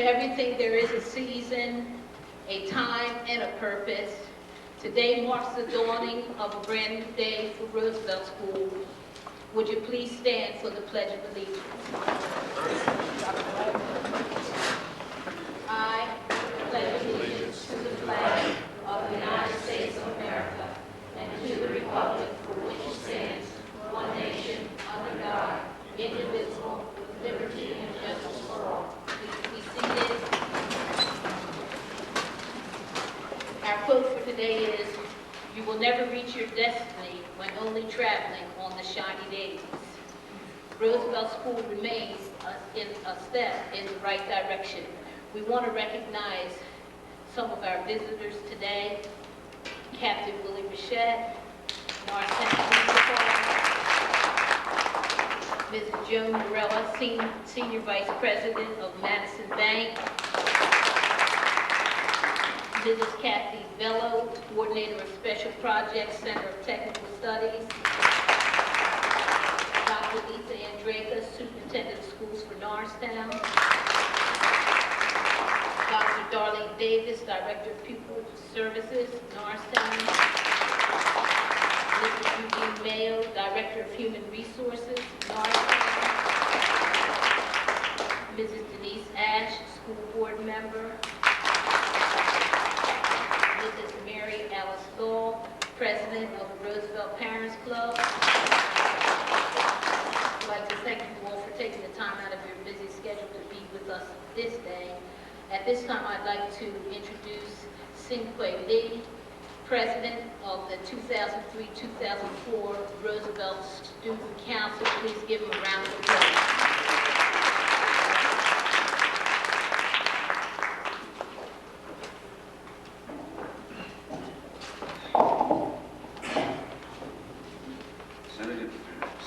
To everything there is a season, a time, and a purpose. Today marks the dawning of a brand new day for Roosevelt School. Would you please stand for the Pledge of Allegiance? I pledge allegiance to the flag of the United States of America and to the republic for which it stands, one nation, under God, indivisible, with liberty and justice for all. Please be seated. Our quote for today is, "You will never reach your destiny when only traveling on the shiny days." Roosevelt School remains a step in the right direction. We want to recognize some of our visitors today: Captain Willie Bichette, Martin Mrs. Joan Morella, Senior Vice President of Madison Bank, Mrs. Kathy Bello, Coordinator of Special Projects, Center of Technical Studies, Dr. Lisa Andraka, Superintendent of Schools for Norristown, Dr. Darlene Davis, Director of Pupil Services, Norristown, Mrs. Eugene Mayo, Director of Human Resources, Norristown, Mrs. Denise Ash, School Board Member, Mrs. Mary Alice Thal, President of the Roosevelt Parents Club. I'd like to thank you all for taking the time out of your busy schedule to be with us this day. At this time, I'd like to introduce Sinque Lee, President of the 2003-2004 Roosevelt Student Council. Please give him a round of applause.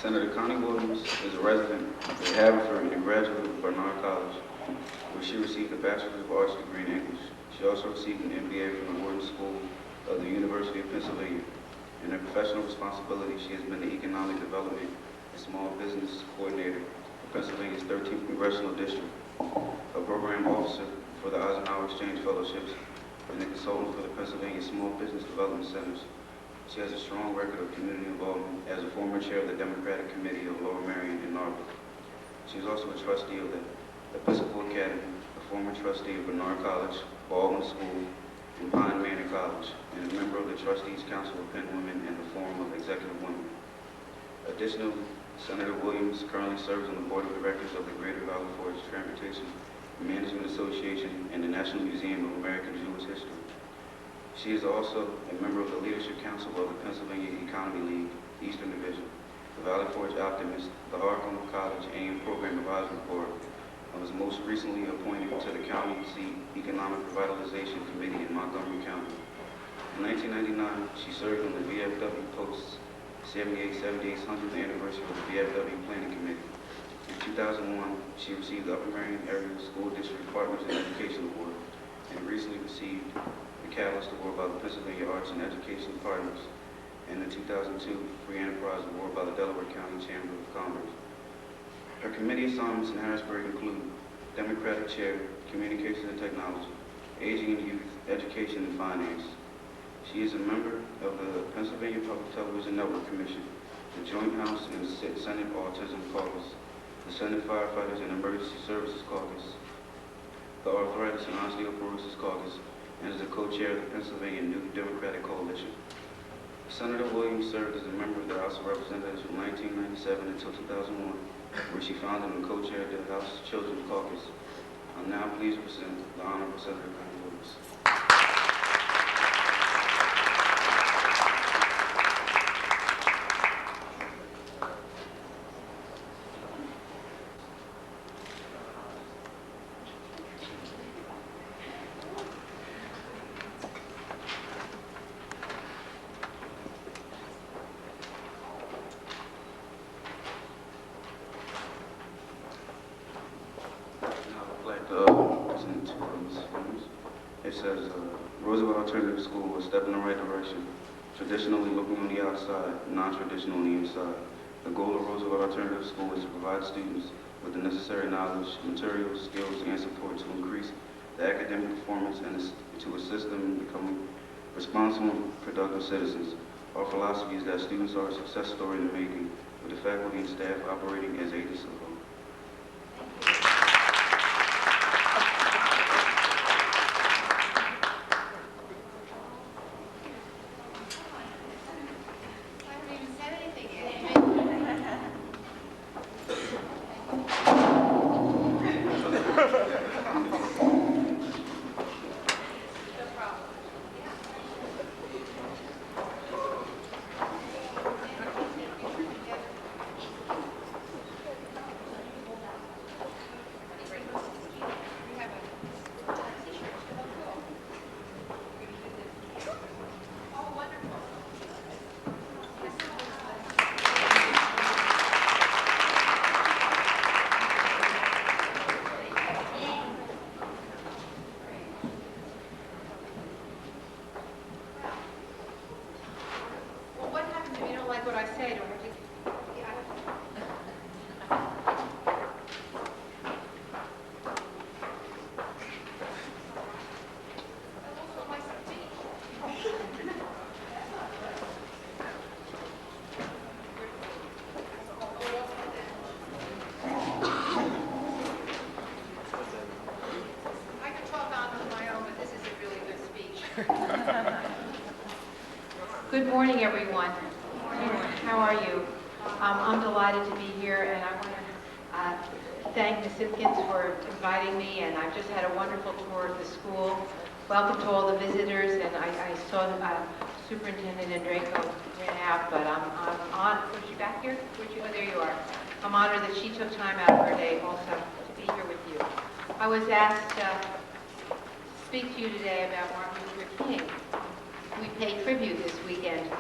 Senator Connie is a resident of Haverford and a graduate of Barnard College, where she received a Bachelor of Arts degree in English. She also received an MBA from the Wharton School of the University of Pennsylvania. In her professional responsibility, she has been the Economic Development and Small Business Coordinator for Pennsylvania's 13th Congressional District, a program officer for the Eisenhower Exchange Fellowships, and a consultant for the Pennsylvania Small Business Development Centers. She has a strong record of community involvement as a former chair of the Democratic Committee of Lower Merion in Norfolk. She is also a trustee of the Episcopal Academy, a former trustee of Barnard College, Baldwin School, and Pine Manor College, and a member of the Trustees Council of Penn Women and the Forum of Executive Women. Additionally, Senator Williams currently serves on the Board of Directors of the Greater Valley Forge Transportation Management Association and the National Museum of American Jewish History. She is also a member of the Leadership Council of the Pennsylvania Economy League, Eastern Division, the Valley Forge Optimist, the Hartford College AM Program Advisory Board, and was most recently appointed to the County Seat Economic Revitalization Committee in Montgomery County. In 1999, she served on the VFW Post 78/7800th anniversary of the VFW Planning Committee. In 2001, she received the Upper Merion Area School District Partners in Education Award, and recently received the Catalyst Award by the Pennsylvania Arts and Education Partners, and the 2002 Free Enterprise Award by the Delaware County Chamber of Commerce. Her committee assignments in Harrisburg include Democratic Chair, Communications and Technology, Aging and Youth, Education and Finance. She is a member of the Pennsylvania Public Television Network Commission, the Joint House and Senate Autism Caucus, the Senate Firefighters and Emergency Services Caucus, the Arthritis and Osteoporosis Caucus, and is a co-chair of the Pennsylvania New Democratic Coalition. Senator Williams served as a member of the House of Representatives from 1997 until 2001, where she founded and co-chaired the House Children's Caucus. I'm now pleased to present the Honorable Senator Connie Williams. It says, Roosevelt Alternative School, a step in the right direction, traditionally looking on the outside, non-traditional on the inside. The goal of Roosevelt Alternative School is to provide students with the necessary knowledge, materials, skills, and support to increase the academic performance, and to assist them in becoming responsible and productive citizens. Our philosophy is that students are a success story in the making, with the faculty and staff operating as agents of hope. What I say to her. I could talk on my own, but this is a really good speech. Good morning, everyone. How are you? I'm delighted to be here, and I want to thank Ms. Simpkins for inviting me, and I've just had a wonderful tour of the school. Welcome to all the visitors, and I saw Superintendent Andreyko ran out, but I'm honored. Was she back here? Oh, there you are. I'm honored that she took time out of her day also to be here with you. I was asked to speak to you today about Martin Luther King. We paid tribute this weekend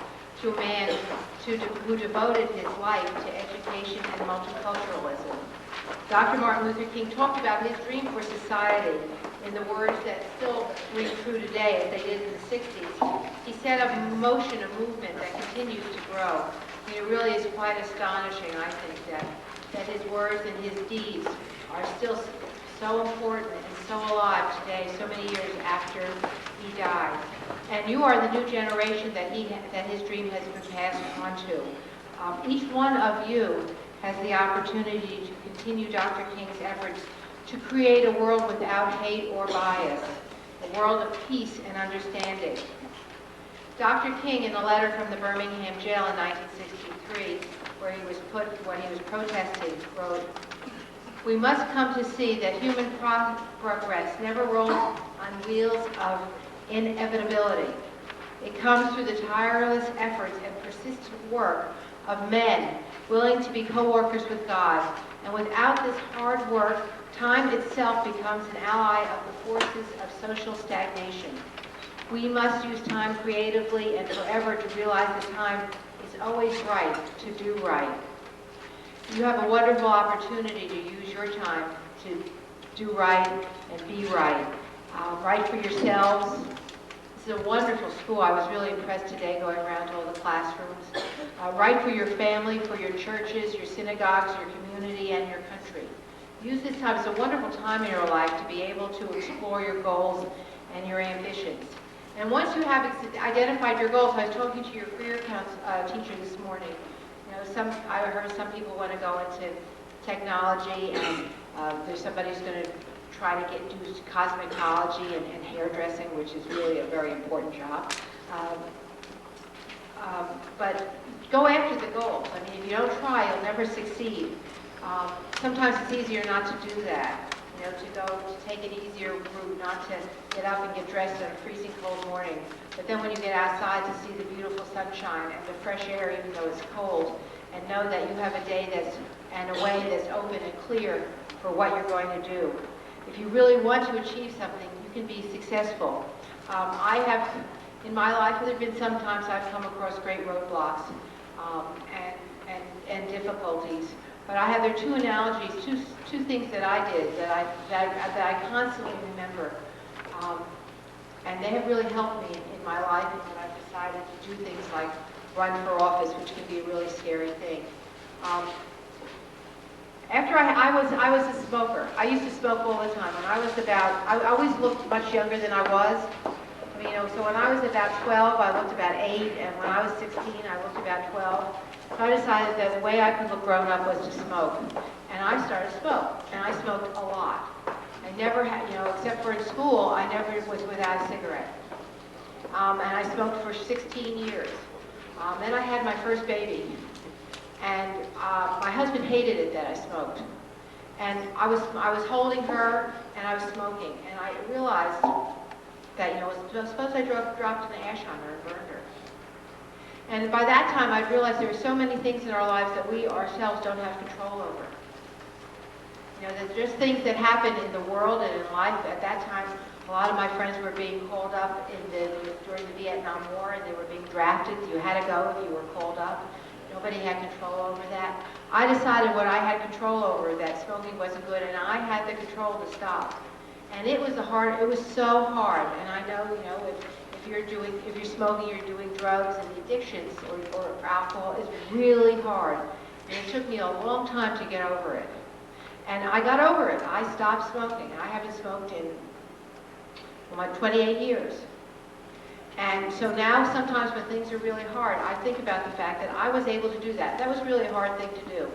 to a man who devoted his life to education and multiculturalism. Dr. Martin Luther King talked about his dream for society in the words that still ring true today as they did in the 60s. He set up in motion a movement that continues to grow. I mean, it really is quite astonishing, I think, that his words and his deeds are still so important and so alive today, so many years after he died. And you are the new generation that his dream has been passed on to. Each one of you has the opportunity to continue Dr. King's efforts to create a world without hate or bias, a world of peace and understanding. Dr. King, in a letter from the Birmingham jail in 1963, where he was put when he was protesting, wrote, "We must come to see that human progress never rolls on wheels of inevitability. It comes through the tireless efforts and persistent work of men willing to be co-workers with God. And without this hard work, time itself becomes an ally of the forces of social stagnation. We must use time creatively and forever to realize that time is always right to do right." You have a wonderful opportunity to use your time to do right and be right. Right for yourselves. This is a wonderful school. I was really impressed today going around to all the classrooms. Right for your family, for your churches, your synagogues, your community, and your country. Use this time. It's a wonderful time in your life to be able to explore your goals and your ambitions. And once you have identified your goals, I was talking to your career teacher this morning. You know, I heard some people want to go into technology, and there's somebody who's going to try to do cosmetology and hairdressing, which is really a very important job. But go after the goals. I mean, if you don't try, you'll never succeed. Sometimes it's easier not to do that. You know, to take an easier route, not to get up and get dressed on a freezing cold morning. But then when you get outside to see the beautiful sunshine and the fresh air, even though it's cold, and know that you have a day and a way that's open and clear for what you're going to do. If you really want to achieve something, you can be successful. I have, in my life, there have been some times I've come across great roadblocks and difficulties. But there are two analogies, two things that I did that I constantly remember, and they have really helped me in my life and when I've decided to do things like run for office, which can be a really scary thing. After I was a smoker. I used to smoke all the time. When I was I always looked much younger than I was. You know, so when I was about 12, I looked about 8, and when I was 16, I looked about 12. So I decided that the way I could look grown up was to smoke. And I started to smoke, and I smoked a lot. I never had, you know, except for in school, I never was without a cigarette. And I smoked for 16 years. Then I had my first baby. And my husband hated it that I smoked. And I was holding her, and I was smoking. And I realized that, you know, suppose I dropped an ash on her and burned her. And by that time, I realized there were so many things in our lives that we ourselves don't have control over. You know, there's just things that happen in the world and in life. At that time, a lot of my friends were being called up during the Vietnam War, and they were being drafted. You had to go if you were called up. Nobody had control over that. I decided what I had control over, that smoking wasn't good, and I had the control to stop. And it was so hard. And I know, you know, if you're smoking, you're doing drugs, and the addictions or alcohol is really hard. And it took me a long time to get over it. And I got over it. I stopped smoking. I haven't smoked in, well, 28 years. And so now sometimes when things are really hard, I think about the fact that I was able to do that. That was really a hard thing to do.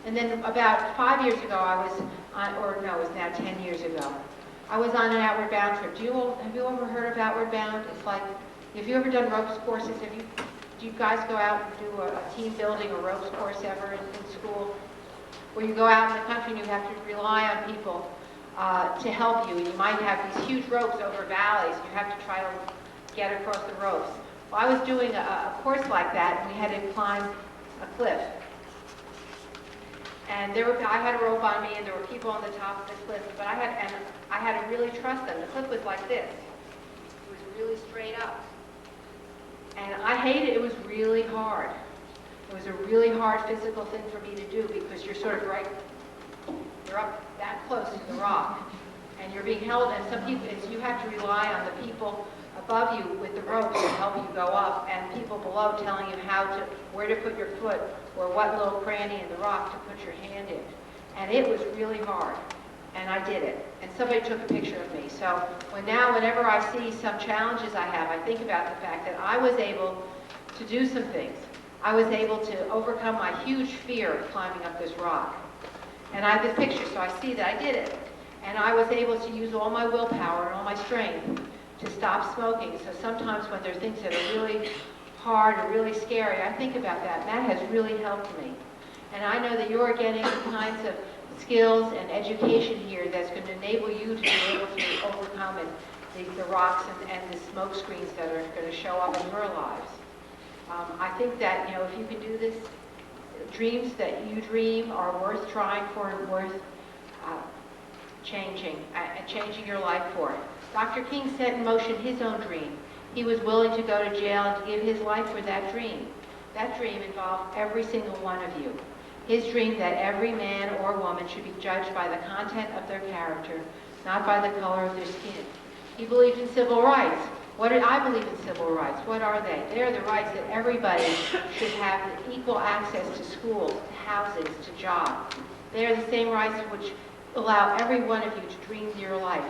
And then about 5 years ago, I was on, or no, it was now 10 years ago, I was on an Outward Bound trip. Have you ever heard of Outward Bound? It's like, have you ever done ropes courses? Do you guys go out and do a team building or ropes course ever in school? Where you go out in the country and you have to rely on people to help you. And you might have these huge ropes over valleys. You have to try to get across the ropes. Well, I was doing a course like that, and we had to climb a cliff. And I had a rope on me, and there were people on the top of the cliff, but I had to really trust them. The cliff was like this. It was really straight up. And I hated it. It was really hard. It was a really hard physical thing for me to do because you're sort of you're up that close to the rock, and you're being held, and some people, you have to rely on the people above you with the ropes to help you go up, and people below telling you where to put your foot or what little cranny in the rock to put your hand in. And it was really hard, and I did it. And somebody took a picture of me. So whenever I see some challenges I have, I think about the fact that I was able to do some things. I was able to overcome my huge fear of climbing up this rock. And I have this picture, so I see that I did it. And I was able to use all my willpower and all my strength to stop smoking. So sometimes when there are things that are really hard or really scary, I think about that, and that has really helped me. And I know that you're getting the kinds of skills and education here that's going to enable you to be able to overcome the rocks and the smoke screens that are going to show up in your lives. I think that, you know, if you can do this, dreams that you dream are worth trying for and worth changing your life for. Dr. King set in motion his own dream. He was willing to go to jail and to give his life for that dream. That dream involved every single one of you. His dream that every man or woman should be judged by the content of their character, not by the color of their skin. He believed in civil rights. I believe in civil rights. What are they? They are the rights that everybody should have equal access to schools, to housing, to jobs. They are the same rights which allow every one of you to dream your life.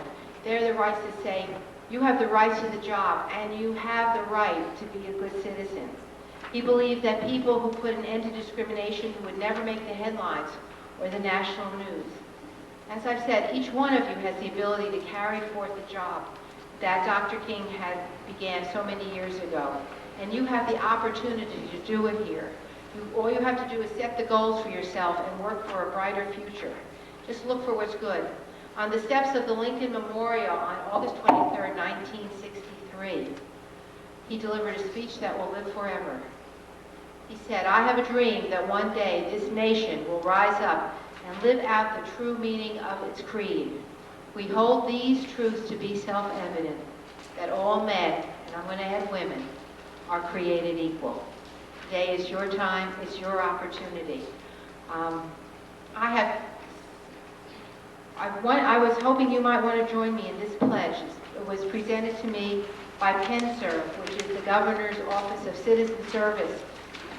They're the rights that say you have the right to the job and you have the right to be a good citizen. He believed that people who put an end to discrimination would never make the headlines or the national news. As I've said, each one of you has the ability to carry forth the job that Dr. King had began so many years ago. And you have the opportunity to do it here. All you have to do is set the goals for yourself and work for a brighter future. Just look for what's good. On the steps of the Lincoln Memorial on August 23, 1963, he delivered a speech that will live forever. He said, "I have a dream that one day this nation will rise up and live out the true meaning of its creed. We hold these truths to be self-evident, that all men, and I'm going to add women, are created equal." Today is your time, it's your opportunity. I was hoping you might want to join me in this pledge. It was presented to me by PennServe, which is the Governor's Office of Citizen Service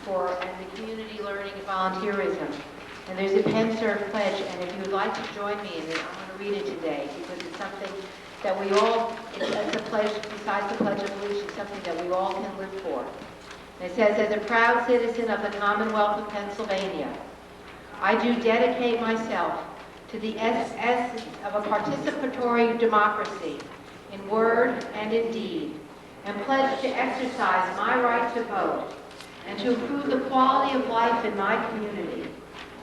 and the Community Learning and Volunteerism. And there's a pen served pledge, and if you would like to join me in it, I'm going to read it today because it's something that we all, it's a pledge, besides the Pledge of Allegiance, something that we all can live for. And it says, as a proud citizen of the Commonwealth of Pennsylvania, I do dedicate myself to the essence of a participatory democracy in word and in deed, and pledge to exercise my right to vote and to improve the quality of life in my community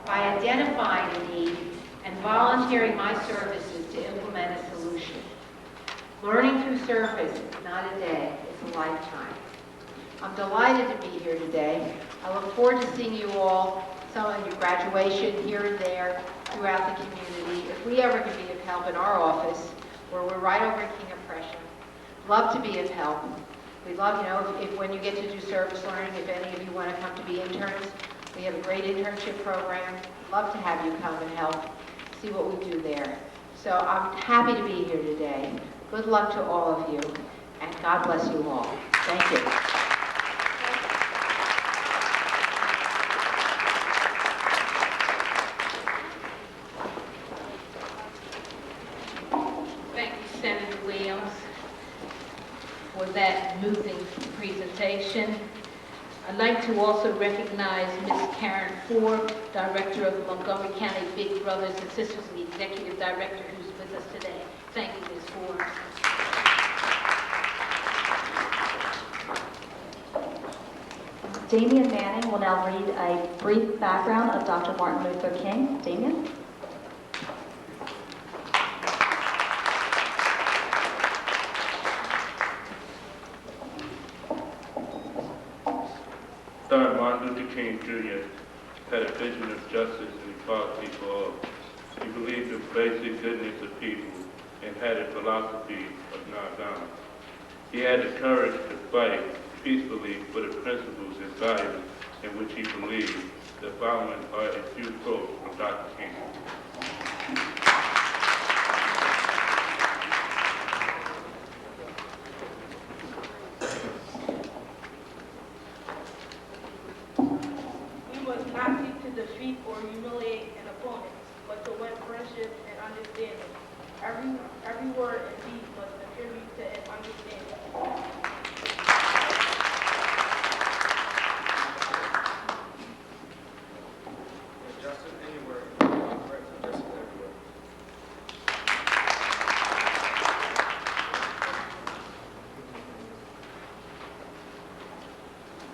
by identifying a need and volunteering my services to implement a solution. Learning through service is not a day, it's a lifetime. I'm delighted to be here today. I look forward to seeing you all, some of your graduation here and there throughout the community. If we ever can be of help in our office, where we're right over in King of Prussia, love to be of help. We love, if when you get to do service learning, if any of you want to come to be interns, we have a great internship program. Love to have you come and help see what we do there. So I'm happy to be here today. Good luck to all of you, and God bless you all. Thank you. Thank you, Senator Williams, for that moving presentation. I'd like to also recognize Ms. Karen Ford, Director of the Montgomery County Big Brothers and Sisters, the Executive Director who's with us today. Thank you, Ms. Ford. Damian Manning will now read a brief background of Dr. Martin Luther King. Damian? Dr. Martin Luther King Jr. had a vision of justice and equality for all. He believed in basic goodness of people and had a philosophy of nonviolence. He had the courage to fight peacefully for the principles and values in which he believed. The following are a few quotes from Dr. King. We must not seek to defeat or humiliate an opponent, but to win friendship and understanding. Every word and deed must contribute to an understanding. Justice anywhere, correct justice everywhere.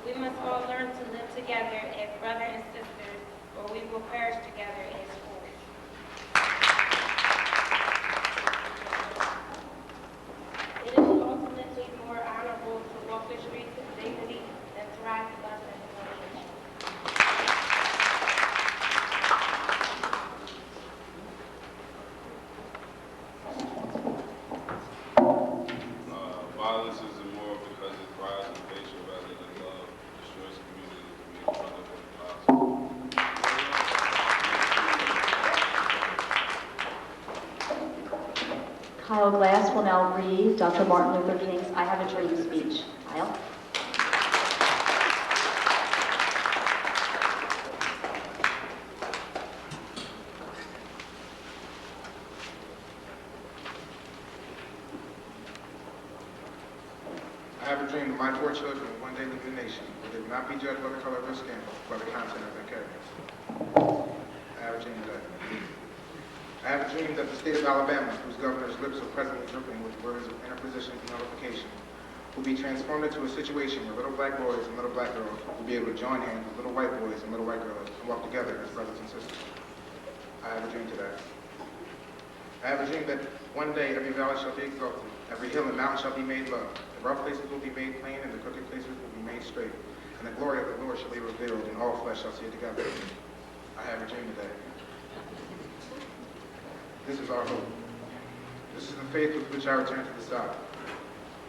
We must all learn to live together as brothers and sisters, or we will perish together as fools. It is ultimately more honorable to walk the streets with dignity than to ride the bus in humiliation. Violence is immoral because it thrives on hatred rather than love, destroys communities, and makes brotherhood impossible. Kyle Glass will now read Dr. Martin Luther King's I Have a Dream speech. Kyle? I have a dream that my 4 children will one day live in a nation where they will not be judged by the color of their skin, but by the content of their characters. I have a dream of that. I have a dream that the state of Alabama, whose governor's lips are presently dripping with words of interposition and nullification, will be transformed into a situation where little black boys and little black girls will be able to join hands with little white boys and little white girls and walk together as brothers and sisters. I have a dream to that. I have a dream that one day every valley shall be exalted, every hill and mountain shall be made low, the rough places will be made plain, and the crooked places will be made straight, and the glory of the Lord shall be revealed, and all flesh shall see it together. I have a dream today. This is our hope. This is the faith with which I return to the South.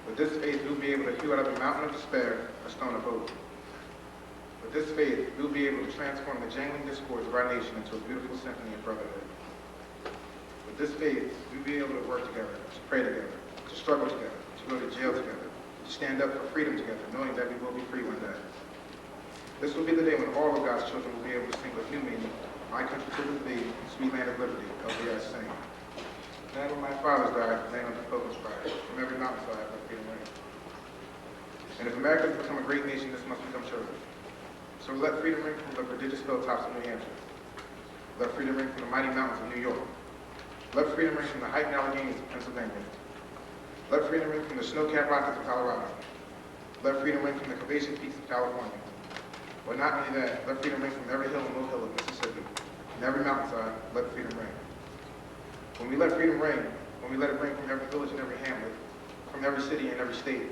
With this faith, we will be able to hew out of the mountain of despair a stone of hope. With this faith, we will be able to transform the jangling discords of our nation into a beautiful symphony of brotherhood. With this faith, we will be able to work together, to pray together, to struggle together, to go to jail together, to stand up for freedom together, knowing that we will be free one day. This will be the day when all of God's children will be able to sing with new meaning, my country to be, sweet land of liberty, LBS sing. Land where my fathers died, land of the pilgrims pride, from every mountainside let freedom ring. And if America has become a great nation, this must become true. So let freedom ring from the prodigious hilltops of New Hampshire. Let freedom ring from the mighty mountains of New York. Let freedom ring from the heightened Alleghenies of Pennsylvania. Let freedom ring from the snow-capped Rockies of Colorado. Let freedom ring from the curvaceous peaks of California. But not only that, let freedom ring from every hill and low hill of Mississippi. And every mountainside, let freedom ring. When we let freedom ring, when we let it ring from every village and every hamlet, from every city and every state,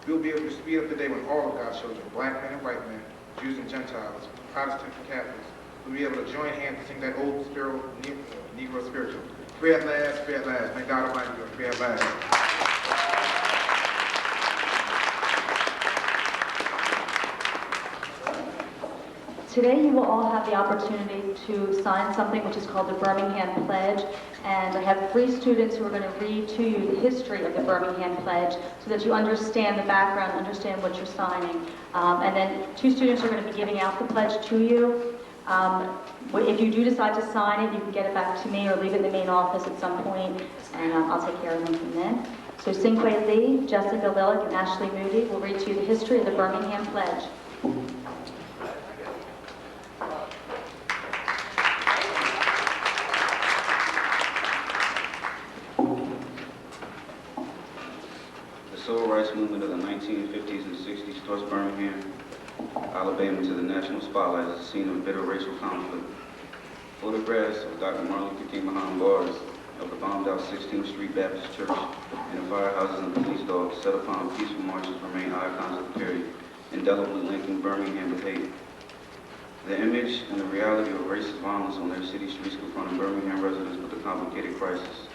we will be able to speed up the day when all of God's children, black men and white men, Jews and Gentiles, Protestants and Catholics, will be able to join hands to sing that old Negro spiritual. Free at last, may God Almighty do it, free at last. Today you will all have the opportunity to sign something which is called the Birmingham Pledge, and I have 3 students who are going to read to you the history of the Birmingham Pledge so that you understand the background, understand what you're signing. And then 2 students are going to be giving out the pledge to you. If you do decide to sign it, you can get it back to me or leave it in the main office at some point, and I'll take care of them from then. So Cinque Lee, Jessica Lillick, and Ashley Moody will read to you the history of the Birmingham Pledge. The Civil Rights Movement of the 1950s and 60s thrust Birmingham, Alabama to the national spotlight as a scene of bitter racial conflict. Photographs of Dr. Martin Luther King behind bars, of the bombed-out 16th Street Baptist Church, and the firehouses and police dogs set upon peaceful marches remain icons of the period, indelibly linking Birmingham with hate. The image and the reality of racist violence on their city streets confronted Birmingham residents with a complicated crisis.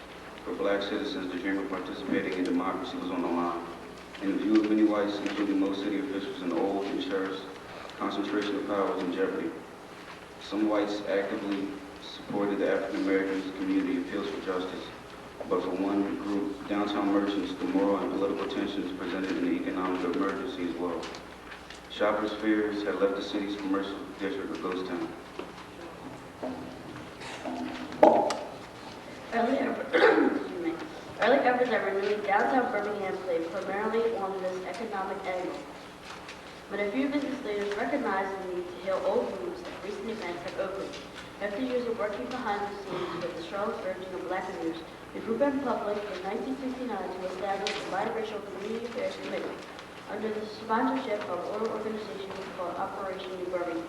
For black citizens, the dream of participating in democracy was on the line. In the view of many whites, including most city officials, an old and cherished concentration of power was in jeopardy. Some whites actively supported the African American community appeals for justice, but for one group, downtown merchants, the moral and political tensions presented an economic emergency as well. Shoppers' fears had left the city's commercial district a ghost town. Early efforts at renewing downtown Birmingham played primarily on this economic angle. But a few business leaders recognized the need to heal old wounds that recent events have opened. After years of working behind the scenes with the strong urging of black leaders, the group went public in 1969 to establish a biracial community affairs committee under the sponsorship of oil organization called Operation New Birmingham.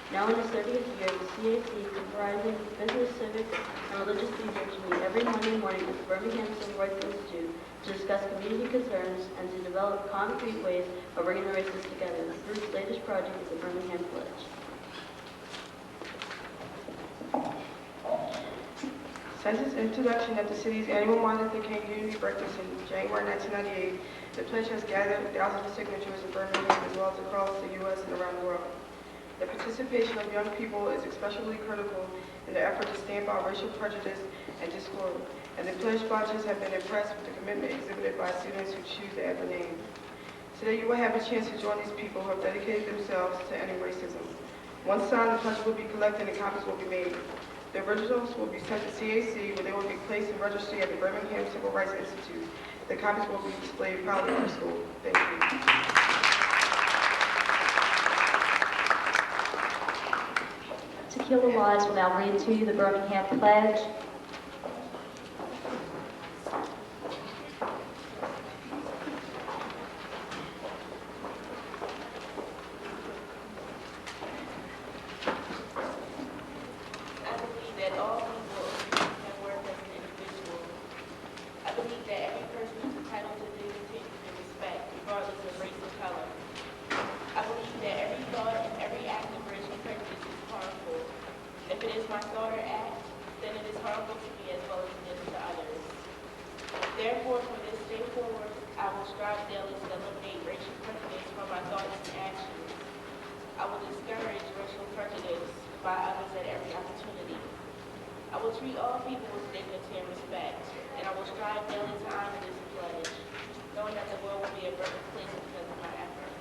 Now in its 30th year, the CAC, comprising business, civic, and religious leaders, meet every Monday morning at the Birmingham Civil Rights Institute to discuss community concerns and to develop concrete ways of bringing the races together. The group's latest project is the Birmingham Pledge. Since its introduction at the city's annual Martin Luther King Unity Breakfast in January 1998, the pledge has gathered thousands of signatures in Birmingham as well as across the U.S. and around the world. The participation of young people is especially critical in the effort to stamp out racial prejudice and discord, and the pledge sponsors have been impressed with the commitment exhibited by students who choose to add the name. Today you will have a chance to join these people who have dedicated themselves to ending racism. Once signed, the pledge will be collected and copies will be made. The originals will be sent to CAC, where they will be placed in registry at the Birmingham Civil Rights Institute. The copies will be displayed proudly in the school. Thank you. Tequila Wise will now read to you the Birmingham Pledge. Therefore, from this day forward, I will strive daily to eliminate racial prejudice from my thoughts and actions. I will discourage racial prejudice by others at every opportunity. I will treat all people with dignity and respect, and I will strive daily to honor this pledge, knowing that the world will be a better place because of my effort.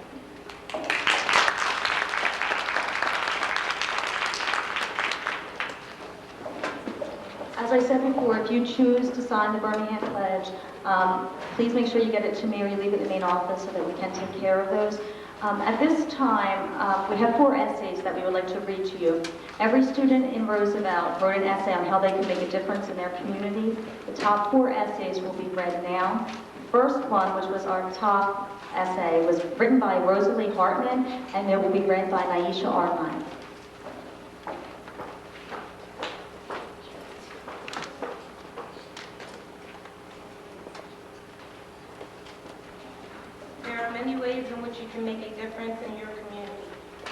I said before, if you choose to sign the Birmingham Pledge, please make sure you get it to me or you leave it in the main office so that we can take care of those. At this time, we have 4 essays that we would like to read to you. Every student in Roosevelt wrote an essay on how they can make a difference in their community. The top 4 essays will be read now. The first one, which was our top essay, was written by Rosalie Hartman, and it will be read by Naisha Armine. There are many ways in which you can make a difference in your community.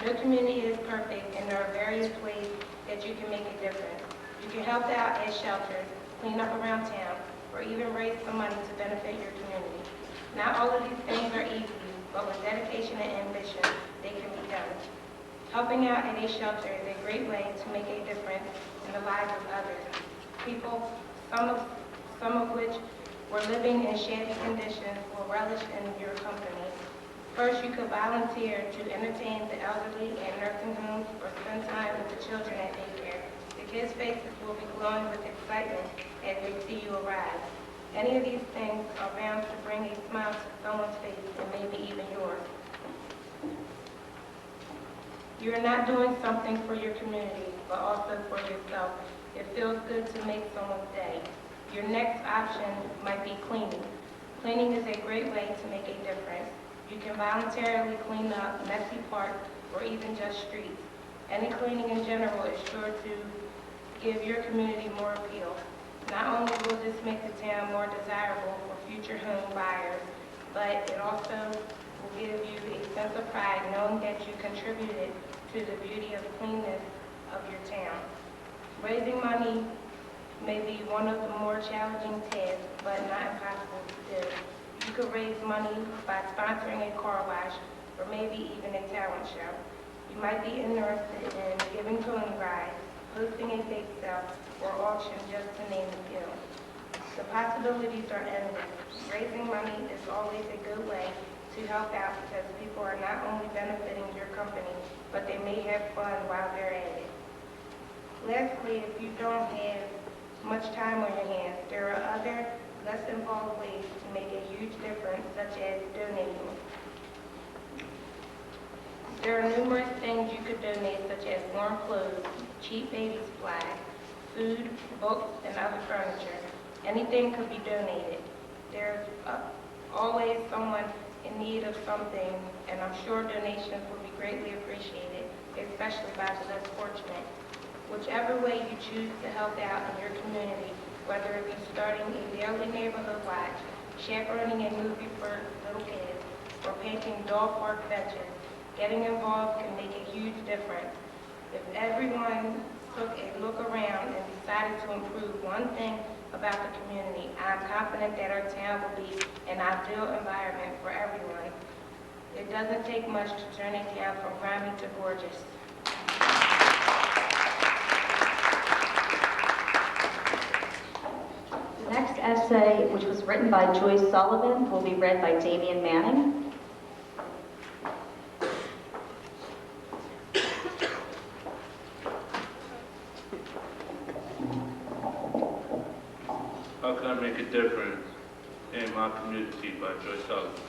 No community is perfect, and there are various ways that you can make a difference. You can help out at shelters, clean up around town, or even raise some money to benefit your community. Not all of these things are easy, but with dedication and ambition, they can be done. Helping out at a shelter is a great way to make a difference in the lives of others. People, some of which were living in shabby conditions, will relish in your company. First, you could volunteer to entertain the elderly at nursing homes or spend time with the children at daycare. The kids' faces will be glowing with excitement as they see you arrive. Any of these things are bound to bring a smile to someone's face and maybe even yours. You're not doing something for your community, but also for yourself. It feels good to make someone's day. Your next option might be cleaning. Cleaning is a great way to make a difference. You can voluntarily clean up messy parks or even just streets. Any cleaning in general is sure to give your community more appeal. Not only will this make the town more desirable for future home buyers, but it also will give you a sense of pride knowing that you contributed to the beauty of cleanness of your town. Raising money may be one of the more challenging tasks, but not impossible to do. You could raise money by sponsoring a car wash or maybe even a talent show. You might be interested in giving towing rides, hosting a bake sale, or auction, just to name a few. The possibilities are endless. Raising money is always a good way to help out because people are not only benefiting your company, but they may have fun while they're at it. Lastly, if you don't have much time on your hands, there are other, less involved ways to make a huge difference, such as donating. There are numerous things you could donate, such as warm clothes, cheap baby supplies, food, books, and other furniture. Anything could be donated. There's always someone in need of something, and I'm sure donations will be greatly appreciated, especially by the less fortunate. Whichever way you choose to help out in your community, whether it be starting a daily neighborhood watch, chaperoning a movie for little kids, or painting dog park benches, getting involved can make a huge difference. If everyone took a look around and decided to improve one thing about the community, I'm confident that our town will be an ideal environment for everyone. It doesn't take much to turn a town from grimy to gorgeous. The next essay, which was written by Joyce Sullivan, will be read by Damian Manning. How can I make a difference in my community by Joyce Sullivan?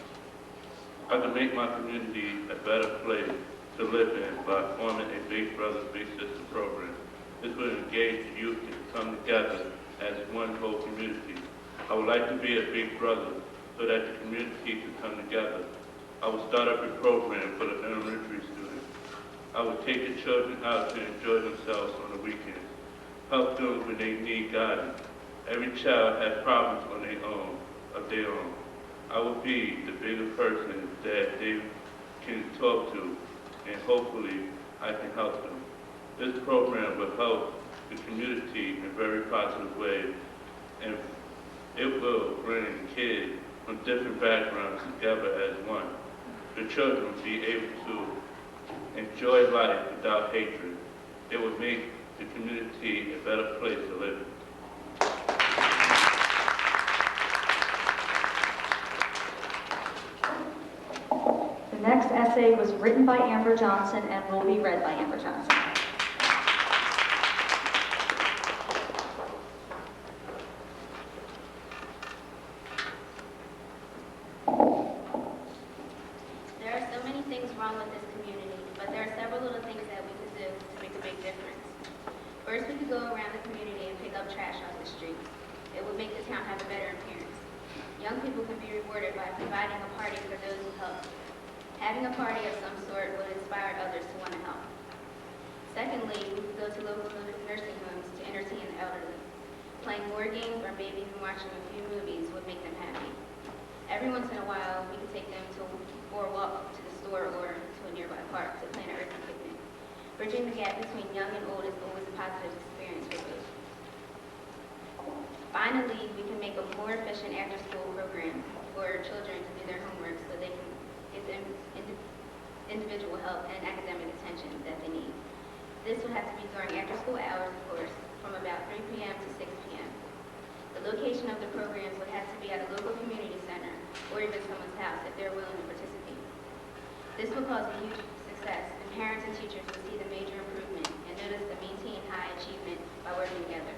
I can make my community a better place to live in by forming a Big Brother, Big Sister program. This will engage the youth to come together as one whole community. I would like to be a big brother so that the community can come together. I will start up a program for the elementary students. I will take the children out to enjoy themselves on the weekends, help them when they need guidance. Every child has problems on their own, of their own. I will be the bigger person that they can talk to, and hopefully I can help them. This program will help the community in a very positive way, and it will bring kids from different backgrounds together as one. The children will be able to enjoy life without hatred. It will make the community a better place to live in. The next essay was written by Amber Johnson and will be read by Amber Johnson. wrong with this community, but there are several little things that we could do to make a big difference. First, we could go around the community and pick up trash off the streets. It would make the town have a better appearance. Young people can be rewarded by providing a party for those who help. Having a party of some sort would inspire others to want to help. Secondly, we could go to local nursing homes to entertain the elderly. Playing board games or maybe even watching a few movies would make them happy. Every once in a while, we could take them for a walk to the store or to a nearby park to plan an urban picnic. Bridging the gap between young and old is always a positive experience for both. Finally, we can make a more efficient after-school program for children to do their homework so they can get them individual help and academic attention that they need. This would have to be during after-school hours, of course, from about 3 p.m. to 6 p.m. The location of the programs would have to be at a local community center or even someone's house if they're willing to participate. This will cause a huge success, and parents and teachers will see the major improvement and notice the maintained high achievement by working together.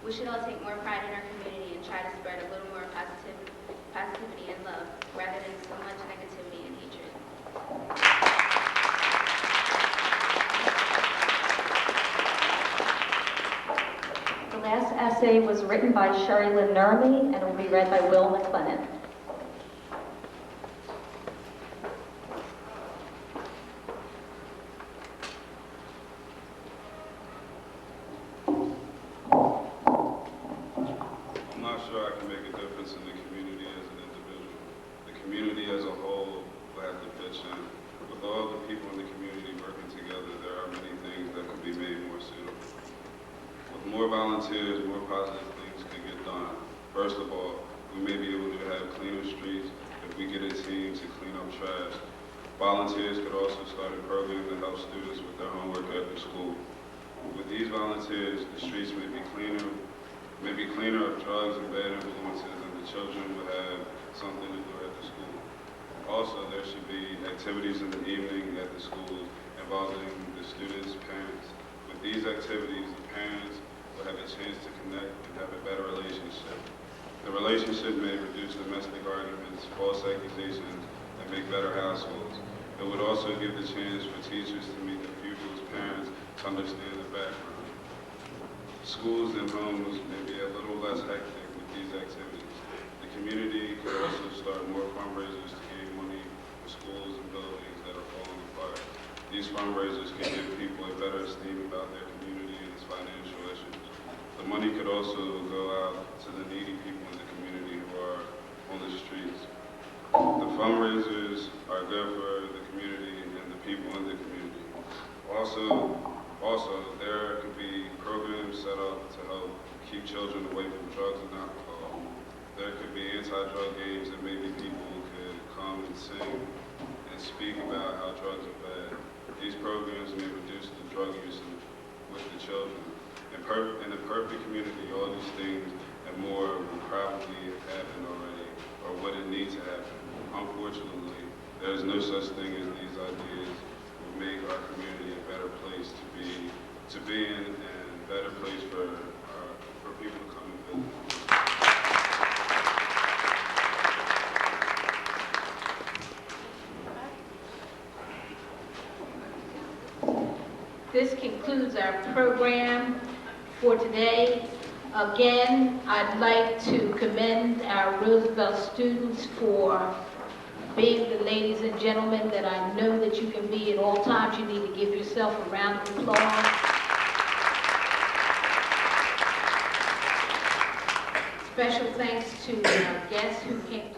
We should all take more pride in our community and try to spread a little more positivity and love rather than so much negativity and hatred. The last essay was written by Sherry Lynn Nerley and will be read by Will McLennan. I'm not sure I can make a difference in the community as an individual. The community as a whole will have to pitch in. With all the people in the community working together, there are many things that could be made more suitable. With more volunteers, more positive things can get done. First of all, we may be able to have cleaner streets if we get a team to clean up trash. Volunteers could also start a program to help students with their homework after school. With these volunteers, the streets may be cleaner of drugs and bad influences, and the children will have something to do after school. Also, there should be activities in the evening at the schools involving the students' parents. With these activities, the parents will have a chance to connect and have a better relationship. The relationship may reduce domestic arguments, false accusations, and make better households. It would also give the chance for teachers to meet the pupils' parents to understand the background. Schools and homes may be a little less hectic with these activities. The community could also start more fundraisers to gain money for schools and buildings that are falling apart. These fundraisers can give people a better esteem about their community and its financial issues. The money could also go out to the needy people in the community who are on the streets. The fundraisers are good for the community and the people in the community. Also, there could be programs set up to help keep children away from drugs and alcohol. There could be anti-drug games and maybe people could come and sing and speak about how drugs are bad. These programs may reduce the drug usage with the children. In a perfect community, all these things and more will probably happen already, or wouldn't need to happen. Unfortunately, there is no such thing as these ideas will make our community a better place to be in, and a better place for people to come and visit. This concludes our program for today. Again, I'd like to commend our Roosevelt students for being the ladies and gentlemen that I know that you can be at all times. You need to give yourself a round of applause. Special thanks to our guests who came